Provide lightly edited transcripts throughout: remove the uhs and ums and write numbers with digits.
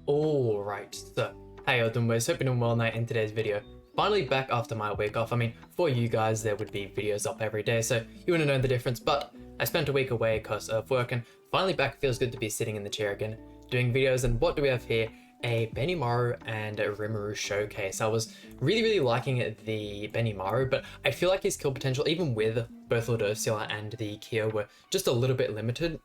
Alright, so how y'all doing boys? Hope you're doing well now in today's video. Finally back after my week off. I mean, for you guys there would be videos up every day, so you wouldn't know the difference, but I spent a week away because of work and finally back. Feels good to be sitting in the chair again, doing videos. And what do we have here? A BENIMARU and a RIMURU showcase. I was really liking the BENIMARU, but I feel like his kill potential, even with both Ludosila and the Kyo, were just a little bit limited.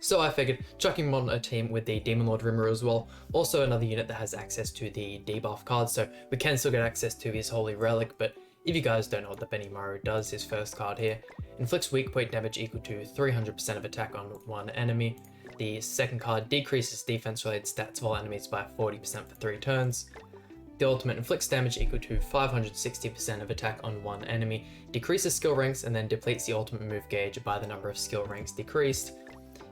So I figured chucking him on a team with the Demon Lord Rimuru as well. Also another unit that has access to the debuff card, so we can still get access to his Holy Relic. But if you guys don't know what the BENIMARU does, his first card here inflicts weak point damage equal to 300% of attack on one enemy. The second card decreases defense related stats of all enemies by 40% for 3 turns. The ultimate inflicts damage equal to 560% of attack on one enemy, decreases skill ranks, and then depletes the ultimate move gauge by the number of skill ranks decreased.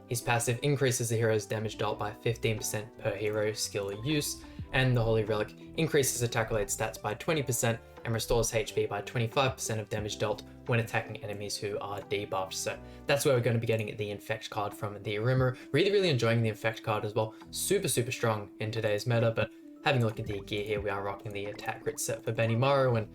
His passive increases the hero's damage dealt by 15% per hero skill use, and the Holy Relic increases attack-related stats by 20% and restores HP by 25% of damage dealt when attacking enemies who are debuffed. So that's where we're going to be getting the Infect card from the Rimuru. Really enjoying the Infect card as well. Super strong in today's meta, but having a look at the gear here, we are rocking the attack crit set for BENIMARU and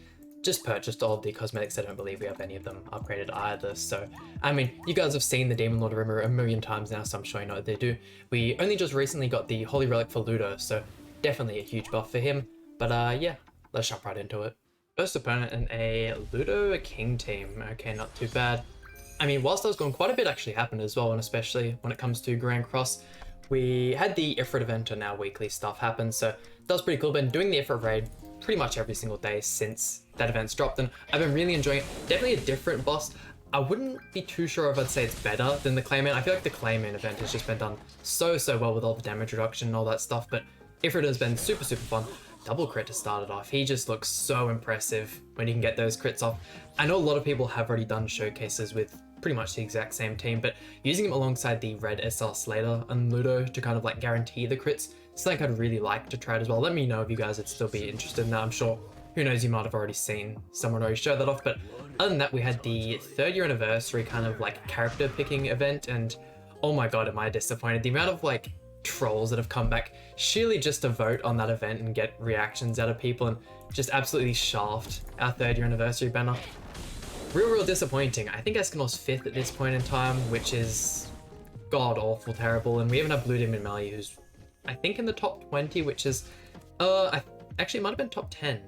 just purchased all of the cosmetics. I don't believe we have any of them upgraded either. So, I mean, you guys have seen the Demon Lord Rimuru a million times now, so I'm sure you know what they do. We only just recently got the Holy Relic for Ludo, so definitely a huge buff for him. But yeah, let's jump right into it. First opponent in a Ludo King team. Okay, not too bad. I mean, whilst I was going, quite a bit actually happened as well, and especially when it comes to Grand Cross. We had the Ifrit event and our weekly stuff happen, so that was pretty cool. Been doing the Ifrit raid pretty much every single day since that event's dropped, and I've been really enjoying it. Definitely a different boss. I wouldn't be too sure if I'd say it's better than the Clayman. I feel like the Clayman event has just been done so well with all the damage reduction and all that stuff, but Ifrit has been super fun. Double crit to start it off. He just looks so impressive when he can get those crits off. I know a lot of people have already done showcases with pretty much the exact same team, but using him alongside the red SR Slater and Ludo to kind of like guarantee the crits, something I'd really like to try it as well. Let me know if you guys would still be interested in that. I'm sure, who knows, you might have already seen someone already show that off. But other than that, we had the 3rd year anniversary kind of like character picking event, and oh my god, am I disappointed. The amount of like trolls that have come back sheerly just to vote on that event and get reactions out of people and just absolutely shaft our 3rd year anniversary banner. Real disappointing. I think Escanor's 5th at this point in time, which is god awful terrible, and we even have Blue Demon Melly, who's I think in the top 20, which is actually it might have been top 10.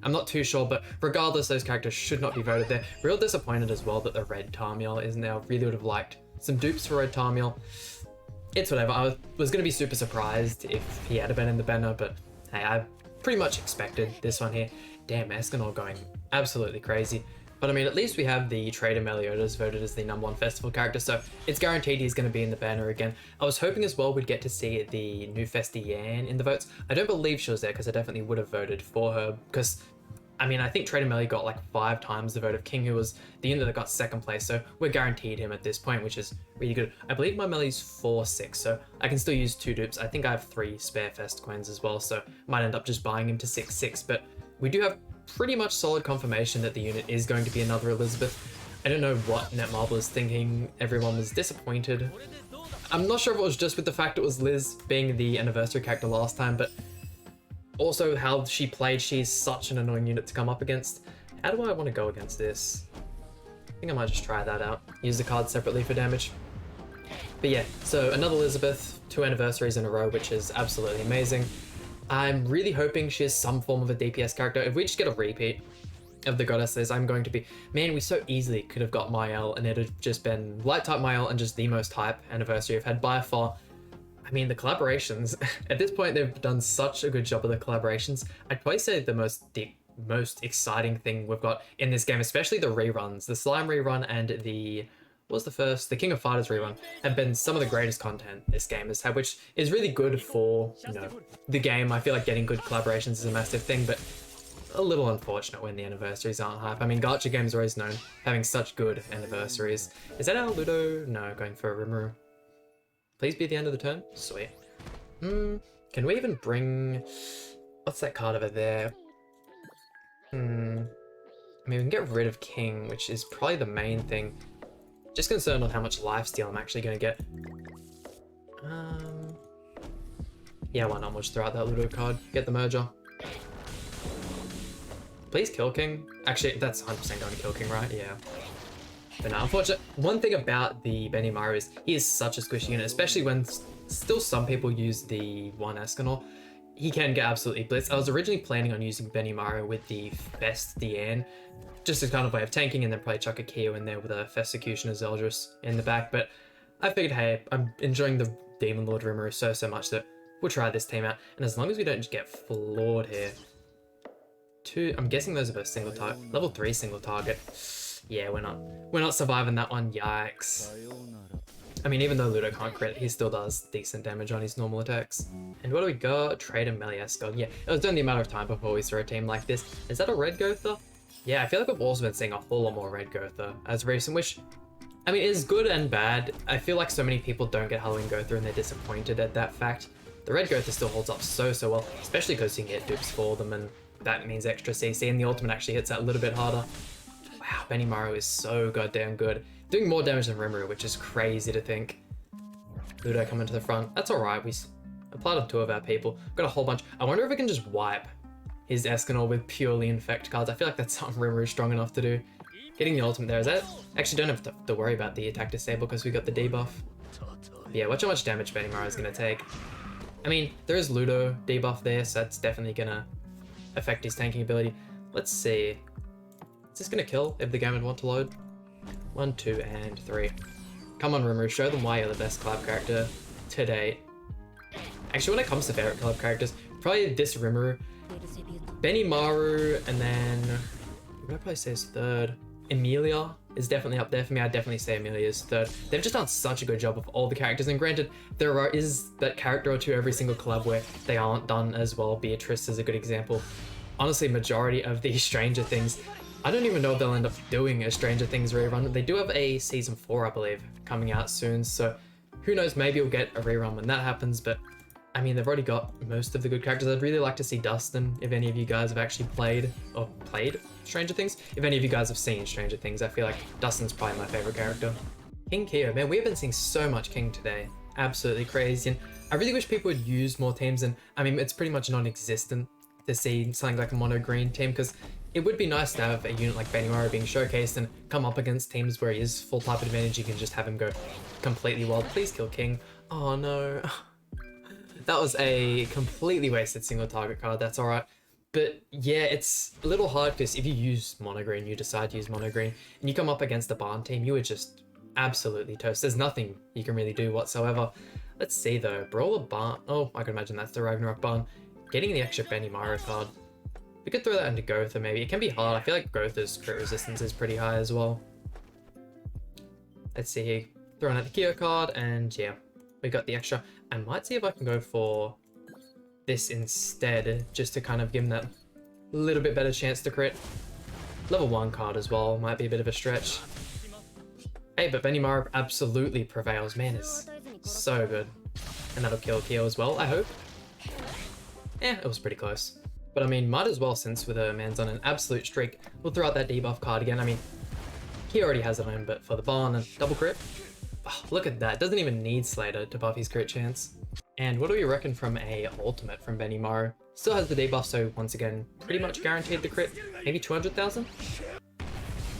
I'm not too sure, but regardless, those characters should not be voted there. Real disappointed as well that the red Tarmiel isn't there. I really would have liked some dupes for red Tarmiel. It's whatever. I was going to be super surprised if he had been in the banner, but hey, I pretty much expected this one here. Damn, Escanor going absolutely crazy. But I mean, at least we have the Trader Meliodas voted as the #1 festival character, so it's guaranteed he's going to be in the banner again. I was hoping as well we'd get to see the new Festi Yan in the votes. I don't believe she was there because I definitely would have voted for her, because I mean, I think Trader Melly got like 5 times the vote of King, who was the unit that got 2nd place, so we're guaranteed him at this point, which is really good. I believe my Melly's 4/6, so I can still use 2 dupes. I think I have 3 spare Fest coins as well, so might end up just buying him to 6/6, but we do have pretty much solid confirmation that the unit is going to be another Elizabeth. I don't know what Netmarble is thinking. Everyone was disappointed. I'm not sure if it was just with the fact it was Liz being the anniversary character last time, but also how she played. She's such an annoying unit to come up against. How do I want to go against this? I think I might just try that out. Use the cards separately for damage. But yeah, so another Elizabeth, 2 anniversaries in a row, which is absolutely amazing. I'm really hoping she has some form of a DPS character. If we just get a repeat of the goddesses, I'm going to be... Man, we so easily could have got Mael, and it'd have just been light type Mael and just the most hype anniversary I've had by far. I mean, the collaborations, at this point, they've done such a good job of the collaborations. I'd probably say the most exciting thing we've got in this game, especially the reruns. The Slime rerun and the... What was the first? The King of Fighters rerun have been some of the greatest content this game has had, which is really good for, you know, the game. I feel like getting good collaborations is a massive thing, but a little unfortunate when the anniversaries aren't hype. I mean, Gacha games are always known having such good anniversaries. Is that our Ludo? No, going for a Rimuru. Please be the end of the turn. Sweet. Can we even bring... What's that card over there? I mean, we can get rid of King, which is probably the main thing. Just concerned on how much lifesteal I'm actually going to get. Yeah, why not? We'll just throw out that Ludo card, get the merger. Please kill King. Actually, that's 100% going to kill King, right? Yeah. But now, unfortunately, one thing about the Benimaru is he is such a squishy unit, especially when still some people use the 1 Escanor. He can get absolutely blitzed. I was originally planning on using Benimaru with the Fest Diane, just as kind of way of tanking, and then probably chuck a Keo in there with a Festcutioner Zeldris in the back, but I figured, hey, I'm enjoying the Demon Lord Rimuru so much that we'll try this team out, and as long as we don't just get floored here. I'm guessing those are both single target, level 3 single target. Yeah, we're not surviving that one, yikes. I mean, even though Ludo can't crit, he still does decent damage on his normal attacks. And what do we got? Trader Meliescon. Yeah, it was only a matter of time before we saw a team like this. Is that a red Gotha? Yeah, I feel like we've also been seeing a whole lot more red Gotha as recent, which, I mean, is good and bad. I feel like so many people don't get Halloween Gotha and they're disappointed at that fact. The red Gotha still holds up so well, especially because you can get dupes for them, and that means extra CC, and the ultimate actually hits that a little bit harder. Wow, Benimaru is so goddamn good. Doing more damage than Rimuru, which is crazy to think. Ludo coming to the front. That's alright, we applied on 2 of our people. Got a whole bunch. I wonder if we can just wipe his Escanor with purely infect cards. I feel like that's something Rimuru strong enough to do. Getting the ultimate there, is that? Actually, don't have to worry about the attack disable because we got the debuff. Yeah, watch how much damage Benimaru is going to take. I mean, there is Ludo debuff there, so that's definitely going to affect his tanking ability. Let's see. Is this going to kill if the game would want to load? 1, 2, and 3. Come on, Rimuru, show them why you're the best collab character to date. Actually, when it comes to favorite collab characters, probably this Rimuru, Benimaru, and then what would I probably say is third? Emilia is definitely up there for me. I'd definitely say Emilia is third. They've just done such a good job of all the characters, and granted, there is that character or two every single collab where they aren't done as well. Beatrice is a good example. Honestly, majority of these Stranger Things, I don't even know if they'll end up doing a Stranger Things rerun. They do have a season 4, I believe, coming out soon, so who knows, maybe we'll get a rerun when that happens, but I mean, they've already got most of the good characters. I'd really like to see Dustin, if any of you guys have actually played Stranger Things. If any of you guys have seen Stranger Things, I feel like Dustin's probably my favorite character. King Keo, man, we have been seeing so much King today. Absolutely crazy, and I really wish people would use more teams, and I mean, it's pretty much non-existent to see something like a mono green team, because it would be nice to have a unit like Benimaru being showcased and come up against teams where he is full type advantage. You can just have him go completely wild. Please kill King. Oh no. That was a completely wasted single target card. That's alright. But yeah, it's a little hard because if you use mono green, you decide to use mono green, and you come up against a barn team, you are just absolutely toast. There's nothing you can really do whatsoever. Let's see though. Brawler barn. Oh, I can imagine that's the Ragnarok barn. Getting the extra Benimaru card. We could throw that into Gotha maybe. It can be hard. I feel like Gotha's crit resistance is pretty high as well. Let's see here. Throwing out the Keo card, and yeah, we got the extra. I might see if I can go for this instead, just to kind of give him that little bit better chance to crit. Level 1 card as well, might be a bit of a stretch. Hey, but Benimaru absolutely prevails. Man, it's so good. And that'll kill Keo as well, I hope. Eh, it was pretty close. But I mean, might as well, since with a man's on an absolute streak, we'll throw out that debuff card again. I mean, he already has it on, but for the barn and double crit. Oh, look at that, doesn't even need Slater to buff his crit chance. And what do we reckon from a ultimate from Benimaru? Still has the debuff, so once again, pretty much guaranteed the crit. Maybe 200,000?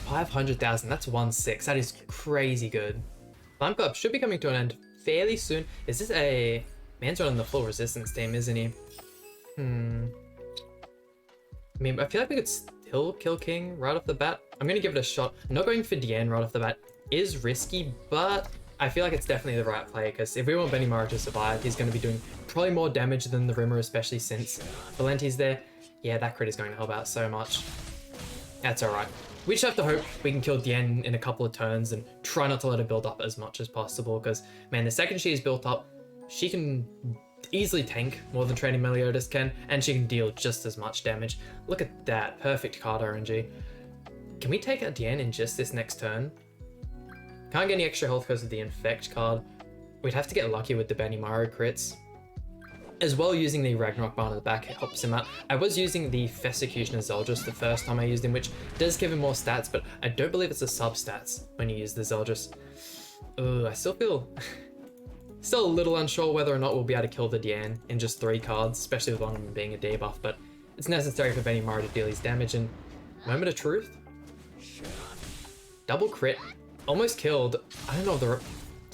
500,000, that's 1/6, that is crazy good. Climb Club should be coming to an end fairly soon. Is this a... Man's running the full resistance team, isn't he? I mean, I feel like we could still kill King right off the bat. I'm gonna give it a shot. I'm not going for Diane right off the bat. Is risky, but I feel like it's definitely the right play, because if we want Benimaru to survive, he's going to be doing probably more damage than the Rimuru, especially since Valenti's there. Yeah, that crit is going to help out so much. That's alright. We just have to hope we can kill Diane in a couple of turns and try not to let her build up as much as possible, because, man, the second she's built up, she can easily tank more than Training Meliodas can, and she can deal just as much damage. Look at that. Perfect card RNG. Can we take out Diane in just this next turn? Can't get any extra health because of the Infect card. We'd have to get lucky with the Benimaru crits. As well, using the Ragnarok Barn at the back helps him out. I was using the Festcutioner Zeldris the first time I used him, which does give him more stats, but I don't believe it's the sub stats when you use the Zeldris. Ugh, I still feel... Still a little unsure whether or not we'll be able to kill the Dian in just 3 cards, especially with one of them being a debuff, but it's necessary for Benimaru to deal his damage. And moment of truth? Double crit. Almost killed. I don't know the...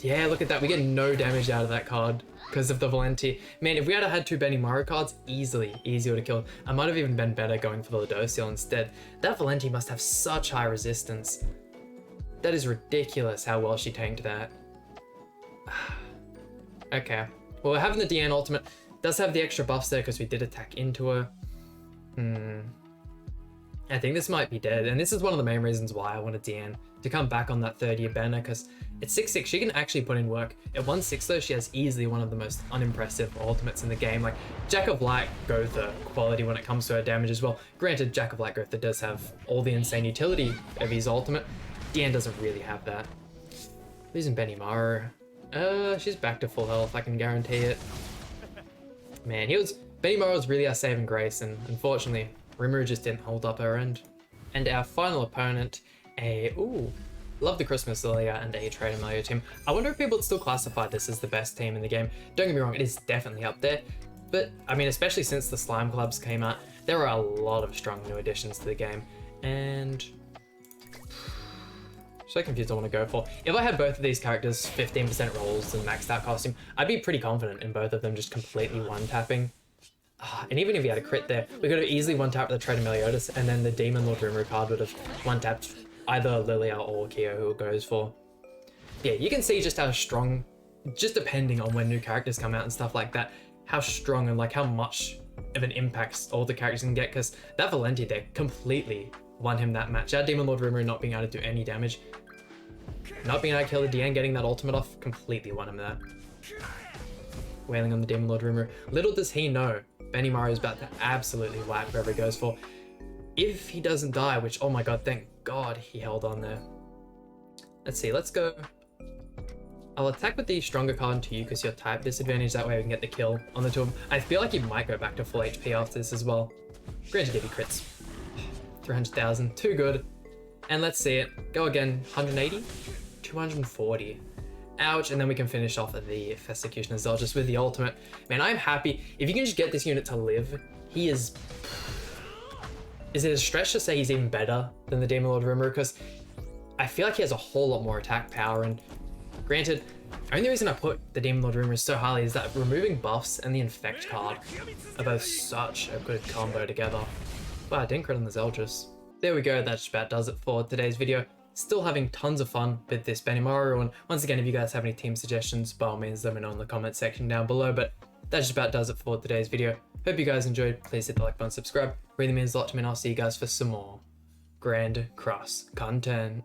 Yeah, look at that. We get no damage out of that card because of the Valenti. Man, if we had 2 Benimaru cards, easier to kill. I might have even been better going for the Ladosiel instead. That Valenti must have such high resistance. That is ridiculous how well she tanked that. Okay. Well, having the Dian ultimate does have the extra buffs there because we did attack into her. I think this might be dead, and this is one of the main reasons why I wanted Dian to come back on that 3rd year banner, because at 6-6 she can actually put in work. At 1-6 though, she has easily one of the most unimpressive ultimates in the game. Like, Jack of Light Gotha quality when it comes to her damage as well. Granted, Jack of Light Gotha does have all the insane utility of his ultimate. Dian doesn't really have that. Losing Benimaru. She's back to full health, I can guarantee it. Man, Benimaru was really our saving grace, and unfortunately, RIMURU just didn't hold up her end. And our final opponent, love the Christmas Lilia and a Trader Mario team. I wonder if people would still classify this as the best team in the game. Don't get me wrong, it is definitely up there. But, I mean, especially since the Slime Collabs came out, there are a lot of strong new additions to the game. And... so confused on what to go for. If I had both of these characters 15% rolls and maxed out costume, I'd be pretty confident in both of them just completely one-tapping. And even if he had a crit there, we could have easily one-tapped the Trader Meliodas, and then the Demon Lord RIMURU card would have one-tapped either Lilia or Kyo, who it goes for. Yeah, you can see just how strong, just depending on when new characters come out and stuff like that, how strong and like how much of an impact all the characters can get, because that Valenti there completely won him that match. Our Demon Lord RIMURU not being able to do any damage, not being able to kill the Dian, getting that ultimate off, completely won him that. Wailing on the Demon Lord RIMURU. Little does he know, Benimaru is about to absolutely whack wherever he goes for. If he doesn't die, which, oh my god, thank god he held on there. Let's see, let's go. I'll attack with the stronger card into you because you're type disadvantage, that way we can get the kill on the 2 of them. I feel like he might go back to full HP after this as well. Granted, give you crits. 300,000, too good. And let's see it. Go again, 180? 240. Ouch, and then we can finish off at the Execution as well, just with the ultimate. Man, I'm happy. If you can just get this unit to live, he is... Is it a stretch to say he's even better than the Demon Lord RIMURU? Because I feel like he has a whole lot more attack power, and granted, the only reason I put the Demon Lord RIMURU so highly is that removing buffs and the Infect card are both such a good combo together. Wow, I didn't crit on the Zeldris. There we go, that just about does it for today's video. Still having tons of fun with this Benimaru, and once again, if you guys have any team suggestions, by all means let me know in the comment section down below, but that just about does it for today's video. Hope you guys enjoyed. Please hit the like button, subscribe. Really means a lot to me, and I'll see you guys for some more Grand Cross content.